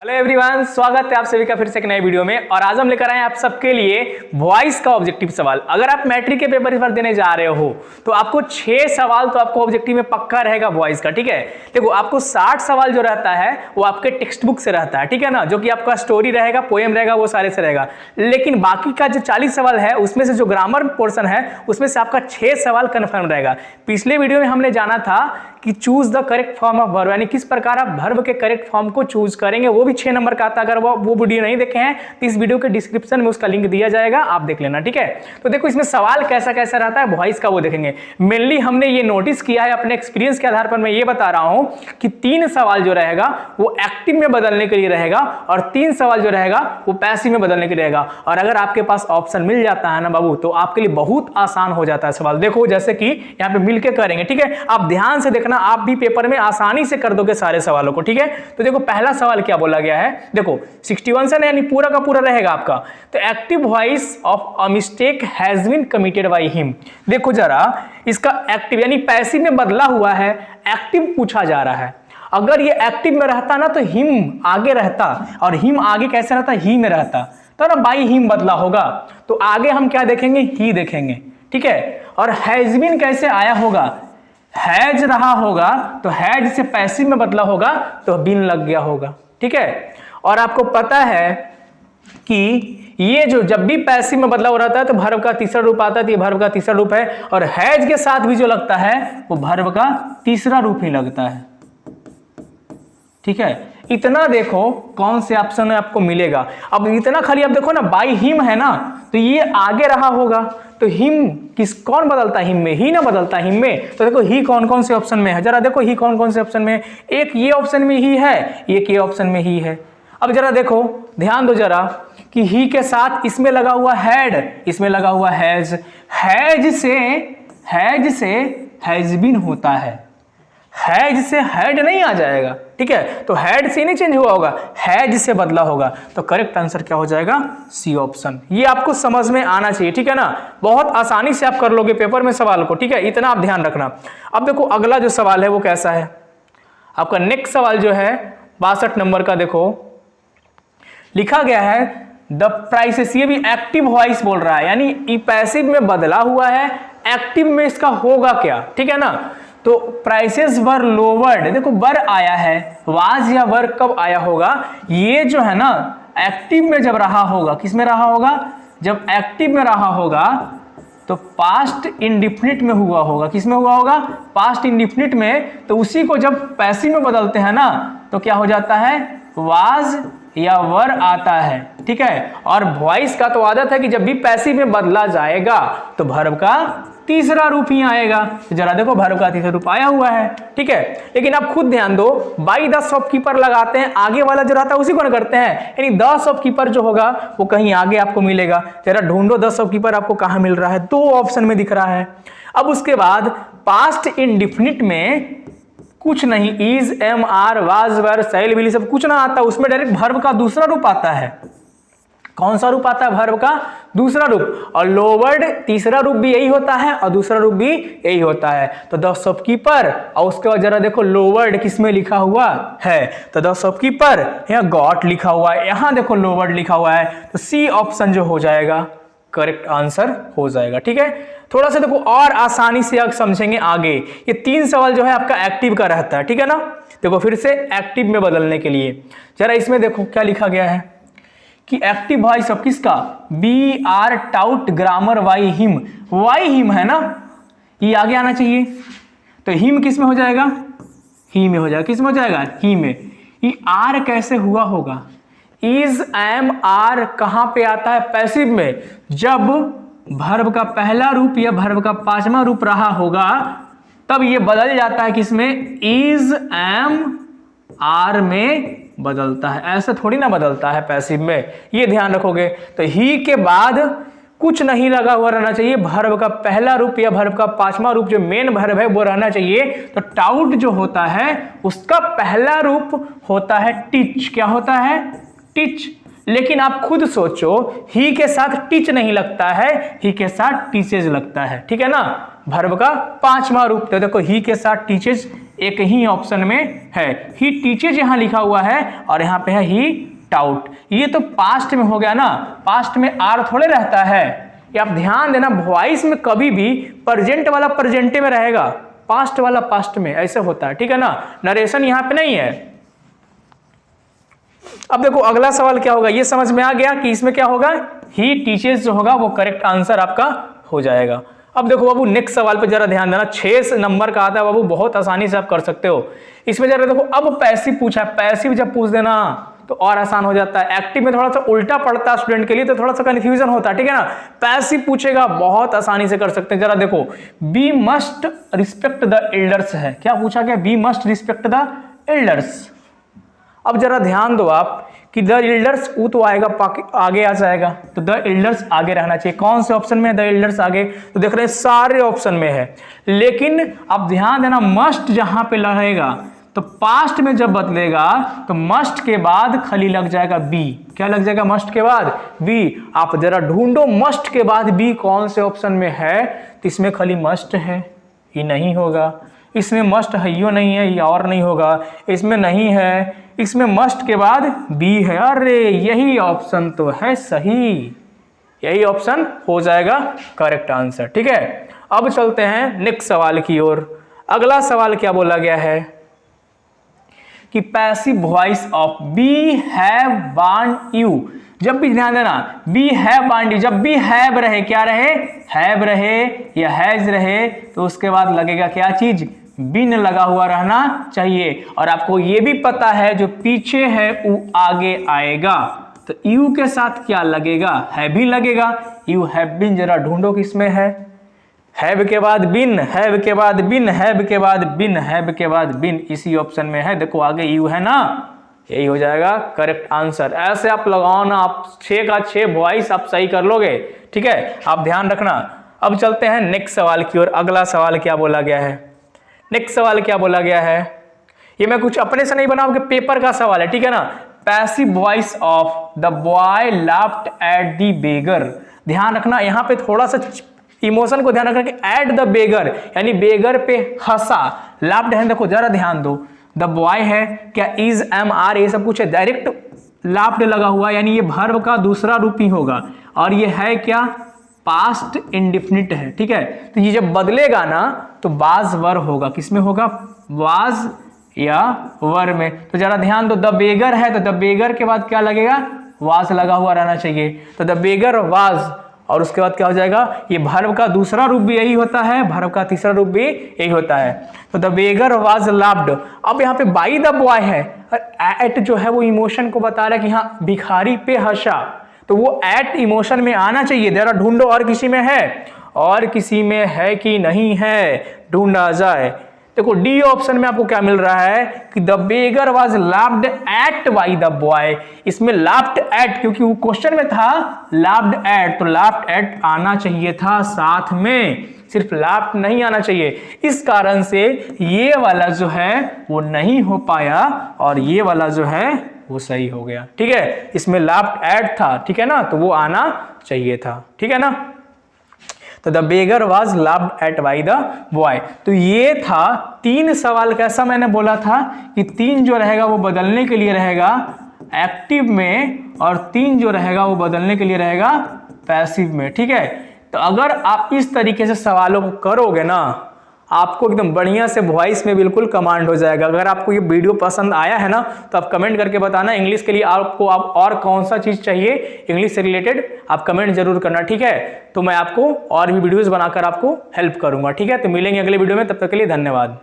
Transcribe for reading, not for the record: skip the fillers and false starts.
Hello everyone, स्वागत है आप सभी का फिर से एक नए वीडियो में। और आज हम लेकर आए हैं आप सबके लिए वॉइस का ऑब्जेक्टिव सवाल। अगर आप मैट्रिक के पेपर इस बार देने जा रहे हो तो आपको 6 सवाल तो आपको ऑब्जेक्टिव में पक्का रहेगा वॉइस का। ठीक है, देखो आपको 60 सवाल जो रहता है वो आपके टेक्स्ट बुक से रहता है, ठीक है ना, जो कि आपका स्टोरी रहेगा, पोएम रहेगा, वो सारे से रहेगा। लेकिन बाकी का जो 40 सवाल है उसमें से जो ग्रामर पोर्शन है उसमें से आपका 6 सवाल कन्फर्म रहेगा। पिछले वीडियो में हमने जाना था कि choose the correct form of verb, यानी किस प्रकार आप वर्ब के करेक्ट फॉर्म को चूज करेंगे, वो भी 6 नंबर का आता है। अगर वो वीडियो नहीं देखे हैं तो इस वीडियो के डिस्क्रिप्शन में उसका लिंक दिया जाएगा, आप देख लेना। ठीक है, तो देखो इसमें सवाल कैसा कैसा रहता है वॉइस का वो देखेंगे। मेनली हमने ये नोटिस किया है, अपने एक्सपीरियंस के आधार पर मैं ये बता रहा हूं कि 3 सवाल जो रहेगा वो एक्टिव में बदलने के लिए रहेगा और 3 सवाल जो रहेगा वो पैसिव में बदलने के लिए रहेगा। और अगर आपके पास ऑप्शन मिल जाता है ना बाबू, तो आपके लिए बहुत आसान हो जाता है सवाल। देखो जैसे कि यहाँ पे मिलके करेंगे, ठीक है, आप ध्यान से देखना, आप भी पेपर में आसानी से कर दोगे सारे सवालों को। ठीक है, तो देखो पहला सवाल क्या बोला गया है, देखो 61 से यानी पूरा का पूरा रहेगा आपका। तो active voice of a mistake has been committed by him. देखो जरा, इसका एक्टिव यानी पैसिव में बदला हुआ है, एक्टिव पूछा जा रहा है। अगर ये एक्टिव में रहता ना तो हिम आगे रहता, और हिम आगे कैसे रहता, ही में रहता, तो ना बाई हिम बदला होगा। तो आगे हम क्या देखेंगे, ही देखेंगे। ठीक है, और हैज बीन कैसे आया होगा, हैज रहा होगा तो हैज से पैसिव में बदला होगा तो बीन लग गया होगा। ठीक है, और आपको पता है कि ये जो जब भी पैसिव में बदलाव रहता है तो वर्ब का तीसरा रूप आता है, तो ये वर्ब का तीसरा रूप है। और हैज के साथ भी जो लगता है वो वर्ब का तीसरा रूप ही लगता है। ठीक है, इतना देखो कौन से ऑप्शन में आपको मिलेगा। अब इतना खाली आप देखो ना, बाई हिम है ना, तो ये आगे रहा होगा, तो हिम कौन बदलता है, हिम में, ही ना बदलता है हिम में। तो देखो ही कौन कौन से ऑप्शन में है, जरा देखो ही कौन कौन से ऑप्शन में है। एक ये ऑप्शन में ही है, एक ये ऑप्शन में ही है। अब जरा देखो, ध्यान दो जरा कि ही के साथ इसमें लगा हुआ हैड, इसमें लगा हुआ हैज, हैज से हैज बीन होता है, हैज से हैड नहीं आ जाएगा। ठीक है, तो हैड से नहीं चेंज हुआ होगा, हैज से बदला होगा। तो करेक्ट आंसर क्या हो जाएगा, सी ऑप्शन। ये आपको समझ में आना चाहिए, ठीक है ना, बहुत आसानी से आप कर लोगे पेपर में सवाल को। ठीक है, इतना आप ध्यान रखना। अब देखो अगला जो सवाल है वो कैसा है, आपका नेक्स्ट सवाल जो है 62 नंबर का, देखो लिखा गया है द प्राइसेस। ये भी एक्टिव वॉइस बोल रहा है, यानी पैसिव में बदला हुआ है, एक्टिव में इसका होगा क्या। ठीक है ना, तो प्राइसेस वर लोवर्ड, देखो वर आया है, वाज या वर कब आया होगा, ये जो है ना एक्टिव में जब रहा होगा, किस में रहा होगा, जब एक्टिव में रहा होगा तो पास्ट इंडिफिनिट में हुआ होगा। किस में हुआ होगा, पास्ट इंडिफिनिट में। तो उसी को जब पैसिव में बदलते हैं ना तो क्या हो जाता है, वाज या वर आता है। ठीक है, और वॉइस का तो आदत है कि जब भी पैसिव में बदला जाएगा तो वर्ब का तीसरा रूप ही आएगा। तो जरा देखो वर्ब का तीसरा रूप आया हुआ है। ठीक है, लेकिन आप खुद ध्यान दो, बाई द शॉपकीपर लगाते हैं, आगे वाला जो रहता है उसी को ना करते हैं, यानी द शॉपकीपर जो होगा वो कहीं आगे आपको मिलेगा। जरा ढूंढो द शॉपकीपर आपको कहां मिल रहा है, 2 ऑप्शन में दिख रहा है। अब उसके बाद पास्ट इंडिफिनिट में कुछ नहीं, is, am, are, was, were, shall, will, सब कुछ ना आता, उसमें डायरेक्ट वर्ब का दूसरा रूप आता है। कौन सा रूप आता है, वर्ब का दूसरा रूप। और लोवर्ड तीसरा रूप भी यही होता है और दूसरा रूप भी यही होता है। तो द शॉपकीपर, और उसके बाद जरा देखो लोवर्ड किस में लिखा हुआ है, तो द शॉपकीपर यहाँ गॉट लिखा हुआ है, यहाँ देखो लोवर्ड लिखा हुआ है। तो सी ऑप्शन जो हो जाएगा करेक्ट आंसर हो जाएगा। ठीक है, थोड़ा सा देखो और आसानी से आप समझेंगे आगे। ये 3 सवाल जो है आपका एक्टिव का रहता है, ठीक है ना। देखो फिर से एक्टिव में बदलने के लिए जरा इसमें देखो क्या लिखा गया है कि एक्टिव वॉइस ऑफ किसका, we are taught grammar by him. By him है ना, ये आगे आना चाहिए, तो हिम किस में हो जाएगा, ही में हो जाएगा। किस में हो जाएगा, ही में। ये आर कैसे हुआ होगा, इज, एम, आर कहां पे आता है, पैसिव में। जब वर्ब का पहला रूप या वर्ब का 5वां रूप रहा होगा तब ये बदल जाता है किसमें, इज, एम, आर में बदलता है, ऐसे थोड़ी ना बदलता है पैसिव में, ये ध्यान रखोगे। तो ही के बाद कुछ नहीं लगा हुआ रहना चाहिए, वर्ब का पहला रूप या वर्ब का 5वां रूप जो मेन वर्ब है वो रहना चाहिए। तो टाउट जो होता है उसका पहला रूप होता है टीच। क्या होता है, टीच। लेकिन आप खुद सोचो, ही के साथ टीच नहीं लगता है, ही के साथ टीचेज लगता है। ठीक है ना, वर्ब का 5वां रूप। तो देखो ही के साथ टीचेज एक ही ऑप्शन में है। ही टीचेज यहाँ लिखा हुआ है और यहाँ पे है ही टाउट। ये तो पास्ट में हो गया ना, पास्ट में आर थोड़े रहता है। ये आप ध्यान देना, वॉइस में कभी भी प्रेजेंट वाला प्रेजेंटे में रहेगा, पास्ट वाला पास्ट में, ऐसे होता है, ठीक है ना। नरेशन यहाँ पे नहीं है। अब देखो अगला सवाल क्या होगा, ये समझ में आ गया कि इसमें क्या होगा, ही टीचेस जो होगा वो करेक्ट आंसर आपका हो जाएगा। अब देखो बाबू नेक्स्ट सवाल पे जरा ध्यान देना, 6 नंबर का आता है बाबू, बहुत आसानी से आप कर सकते हो। इसमें जरा देखो, अब पैसिव पूछा है, पैसिव जब पूछ देना तो और आसान हो जाता है। एक्टिव में थोड़ा सा उल्टा पड़ता है स्टूडेंट के लिए, तो थोड़ा सा कंफ्यूजन होता है, ठीक है ना। पैसिव पूछेगा बहुत आसानी से कर सकते हैं। जरा देखो, we must respect the elders है, क्या पूछा गया, we must respect the elders. अब जरा ध्यान दो आप कि द एल्डर्स वो तो आएगा आगे आ जाएगा, तो द एल्डर्स आगे रहना चाहिए। कौन से ऑप्शन में है द एल्डर्स आगे, तो देख रहे हैं सारे ऑप्शन में है। लेकिन अब ध्यान देना, मस्ट जहां पे रहेगा तो पास्ट में जब बदलेगा तो मस्ट के बाद खाली लग जाएगा बी। क्या लग जाएगा मस्ट के बाद, बी। आप जरा ढूंढो मस्ट के बाद बी कौन से ऑप्शन में है, तो इसमें खाली मस्ट है, ये नहीं होगा। इसमें मस्ट है, यो नहीं है, ये और नहीं होगा। इसमें नहीं है, इसमें मस्ट के बाद बी है। अरे यही ऑप्शन तो है सही, यही ऑप्शन हो जाएगा करेक्ट आंसर, ठीक है। अब चलते हैं नेक्स्ट सवाल की ओर। अगला सवाल क्या बोला गया है कि passive voice of we have want you. जब भी ध्यान देना, बी हैव वांट यू, जब भी हैव रहे, क्या रहे, हैव रहे या हैज रहे, तो उसके बाद लगेगा क्या चीज, बिन लगा हुआ रहना चाहिए। और आपको ये भी पता है जो पीछे है वो आगे आएगा, तो यू के साथ क्या लगेगा, हैव भी लगेगा। यू हैव बीन, जरा ढूंढो किसमें है, हैव के बाद बिन, हैव के बाद बिन, हैव के बाद बिन, हैव के बाद बिन, इसी ऑप्शन में है। देखो आगे यू है ना, यही हो जाएगा करेक्ट आंसर। ऐसे आप लगाओ ना, आप 6 का 6 वॉइस आप सही कर लोगे, ठीक है, आप ध्यान रखना। अब चलते हैं नेक्स्ट सवाल की ओर। अगला सवाल क्या बोला गया है, नेक्स्ट सवाल क्या बोला गया है, ये मैं कुछ अपने से नहीं बनाऊं कि पेपर का सवाल है, ठीक है ना। Passive voice of the boy laughed at the beggar. ध्यान रखना यहाँ पे थोड़ा सा इमोशन को ध्यान रखना कि एट द बेगर, यानी बेगर पे हंसा। लाफ्ड है, देखो जरा ध्यान दो, द बॉय है, क्या इज एम आर ये सब कुछ है, डायरेक्ट लाफ्ड लगा हुआ, यानी ये वर्ब का दूसरा रूप ही होगा। और ये है क्या, पास्ट इंडेफिनिट है, ठीक है। तो ये जब बदलेगा ना तो वाज वर होगा, किसमें होगा, वाज या वर में। तो जरा ध्यान दो, द बेगर है तो द बेगर के बाद क्या लगेगा, वाज लगा हुआ रहना चाहिए, तो द बेगर वाज। और उसके बाद क्या हो जाएगा, ये वर्ब का दूसरा रूप भी यही होता है, वर्ब का तीसरा रूप भी यही होता है। तो द बेगर वाज लाफ्ड। अब यहाँ पे बाई द बॉय है, एट जो है वो इमोशन को बता रहा है कि हाँ भिखारी पे हंसा, तो वो एट इमोशन में आना चाहिए। जरा ढूंढो और किसी में है, और किसी में है कि नहीं है, ढूंढा जाए। देखो डी ऑप्शन में आपको क्या मिल रहा है कि the beggar was laughed eight by the boy. इसमें लाफ्ड एट, क्योंकि वो क्वेश्चन में था लाफ्ड एट, तो लाफ्ड एट आना चाहिए था साथ में, सिर्फ लाफ्ड नहीं आना चाहिए। इस कारण से ये वाला जो है वो नहीं हो पाया और ये वाला जो है वो सही हो गया, ठीक है। इसमें लाफ्ड एट था, ठीक है ना, तो वो आना चाहिए था, ठीक है ना। तो the beggar was laughed eight by the boy. तो ये था 3 सवाल। कैसा मैंने बोला था कि 3 जो रहेगा वो बदलने के लिए रहेगा एक्टिव में, और 3 जो रहेगा वो बदलने के लिए रहेगा पैसिव में, ठीक है। तो अगर आप इस तरीके से सवालों को करोगे ना, आपको एकदम बढ़िया से वॉइस में बिल्कुल कमांड हो जाएगा। अगर आपको ये वीडियो पसंद आया है ना, तो आप कमेंट करके बताना। इंग्लिश के लिए आपको आप और कौन सा चीज़ चाहिए इंग्लिश से रिलेटेड, आप कमेंट जरूर करना, ठीक है। तो मैं आपको और भी वीडियोस बनाकर आपको हेल्प करूंगा, ठीक है। तो मिलेंगे अगले वीडियो में, तब तक के लिए धन्यवाद।